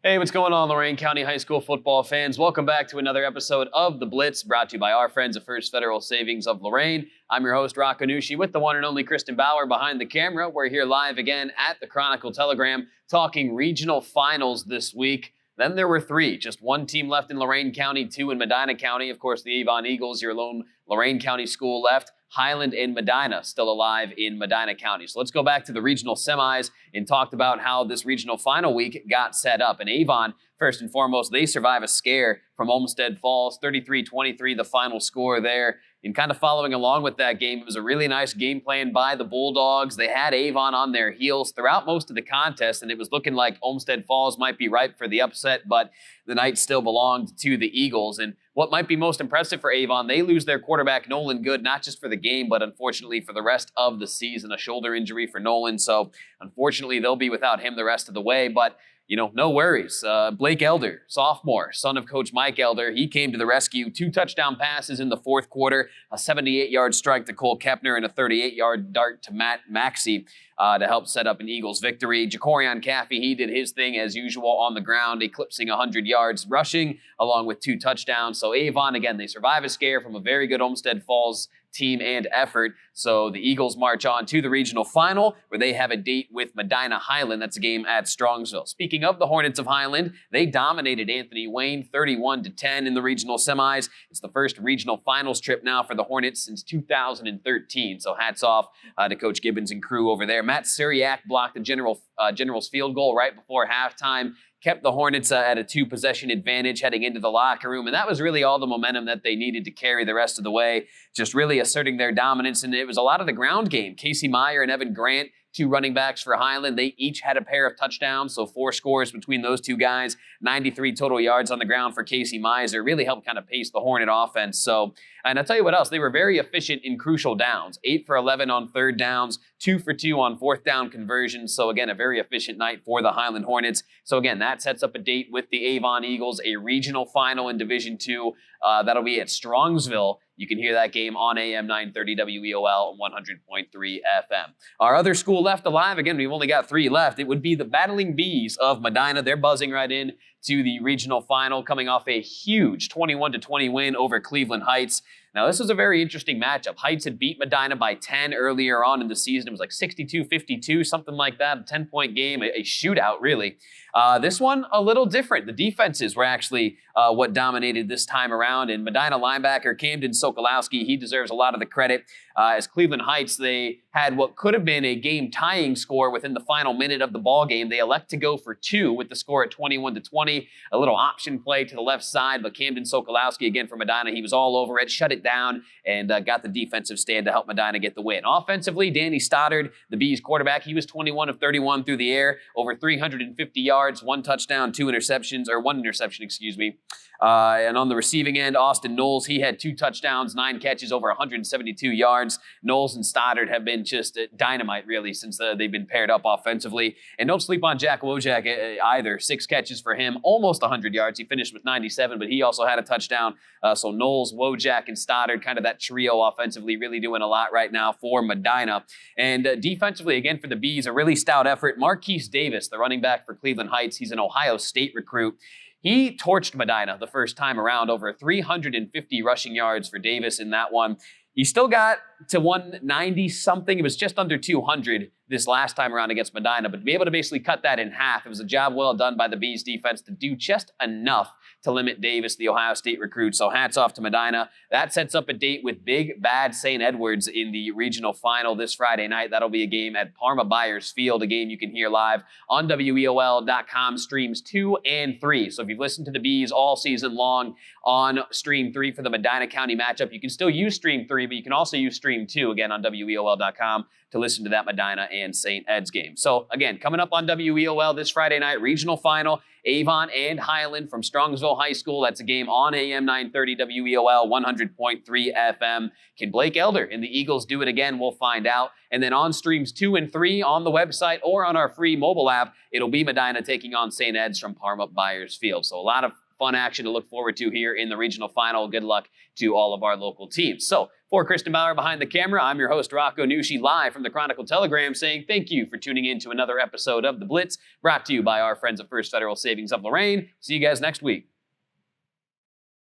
Hey, what's going on, Lorain County High School football fans? Welcome back to another episode of The Blitz, brought to you by our friends at First Federal Savings of Lorain. I'm your host, Rock Anushi, with the one and only Kristen Bauer behind the camera. We're here live again at the Chronicle Telegram, talking regional finals this week. Then there were three, just one team left in Lorain County, two in Medina County. Of course, the Avon Eagles, your lone Lorain County school left. Highland and Medina still alive in Medina County. So let's go back to the regional semis and talk about how this regional final week got set up. And Avon, first and foremost, they survive a scare from Olmsted Falls, 33-23, the final score there. And kind of following along with that game, it was a really nice game plan by the Bulldogs. They had Avon on their heels throughout most of the contest, and it was looking like Olmsted Falls might be ripe for the upset, but the night still belonged to the Eagles. And what might be most impressive for Avon, they lose their quarterback, Nolan Good, not just for the game, but unfortunately for the rest of the season, a shoulder injury for Nolan. So unfortunately, they'll be without him the rest of the way, but no worries. Blake Elder, sophomore, son of Coach Mike Elder, he came to the rescue. 2 touchdown passes in the fourth quarter, a 78-yard strike to Cole Kepner, and a 38-yard dart to Matt Maxey to help set up an Eagles victory. Jacorian Caffey, he did his thing as usual on the ground, eclipsing 100 yards rushing, along with 2 touchdowns. So Avon, again, they survive a scare from a very good Olmsted Falls team and effort. So the Eagles march on to the regional final, where they have a date with Medina Highland. That's a game at Strongsville. Speaking of the Hornets of Highland, they dominated Anthony Wayne 31-10 in the regional semis. It's the first regional finals trip now for the Hornets since 2013. So hats off to Coach Gibbons and crew over there. Matt Syriac blocked the General's field goal right before halftime, kept the Hornets at a 2-possession advantage heading into the locker room. And that was really all the momentum that they needed to carry the rest of the way, just really asserting their dominance. And it was a lot of the ground game. Casey Meyer and Evan Grant, 2 running backs for Highland, they each had a pair of touchdowns, so 4 scores between those 2 guys. 93 total yards on the ground for Casey Miser. Really helped kind of pace the Hornet offense. So, and I'll tell you what else, they were very efficient in crucial downs. 8 for 11 on third downs, 2 for 2 on fourth down conversions. So again, a very efficient night for the Highland Hornets. So again, that sets up a date with the Avon Eagles, a regional final in Division II. That'll be at Strongsville. You can hear that game on AM 930 WEOL 100.3 FM. Our other school left alive, again, we've only got 3 left. It would be the Battling Bees of Medina. They're buzzing right in to the regional final, coming off a huge 21-20 win over Cleveland Heights. Now, this was a very interesting matchup. Heights had beat Medina by 10 earlier on in the season. It was like 62-52, something like that, a 10-point game, a shootout, really. This one, a little different. The defenses were actually what dominated this time around, and Medina linebacker Camden Sokolowski, he deserves a lot of the credit. As Cleveland Heights, they had what could have been a game-tying score within the final minute of the ball game. They elect to go for 2 with the score at 21-20. A little option play to the left side, but Camden Sokolowski, again for Medina, he was all over it, shut it down, and got the defensive stand to help Medina get the win. Offensively, Danny Stoddard, the Bees quarterback, he was 21 of 31 through the air, over 350 yards, 1 touchdown, 2 interceptions, or 1 interception, excuse me. And on the receiving end, Austin Knowles, he had 2 touchdowns, 9 catches, over 172 yards. Knowles and Stoddard have been just dynamite, really, since they've been paired up offensively. And don't sleep on Jack Wojak either. 6 catches for him, almost 100 yards. He finished with 97, but he also had a touchdown. So Knowles, Wojak, and Stoddard, kind of that trio offensively, really doing a lot right now for Medina. And defensively, again, for the Bees, a really stout effort. Marquise Davis, the running back for Cleveland Heights, he's an Ohio State recruit. He torched Medina the first time around, over 350 rushing yards for Davis in that one. He still got to 190-something. It was just under 200 this last time around against Medina, but to be able to basically cut that in half, it was a job well done by the Bees defense to do just enough to limit Davis, the Ohio State recruit. So hats off to Medina. That sets up a date with Big Bad St. Edwards in the regional final this Friday night. That'll be a game at Parma Byers Field, a game you can hear live on WEOL.com, streams 2 and 3. So if you've listened to the Bees all season long on stream 3 for the Medina County matchup, you can still use stream 3, but you can also use stream 2, again, on WEOL.com to listen to that Medina and St. Ed's game. So again, coming up on WEOL this Friday night, regional final, Avon and Highland from Strongsville High School. That's a game on AM 930 WEOL 100.3 FM. Can Blake Elder and the Eagles do it again? We'll find out. And then on streams 2 and 3 on the website or on our free mobile app, it'll be Medina taking on St. Ed's from Parma Byers Field. So a lot of fun action to look forward to here in the regional final. Good luck to all of our local teams. So for Kristen Bauer behind the camera, I'm your host, Rocco Nushi, live from the Chronicle Telegram, saying thank you for tuning in to another episode of The Blitz, brought to you by our friends at First Federal Savings of Lorain. See you guys next week.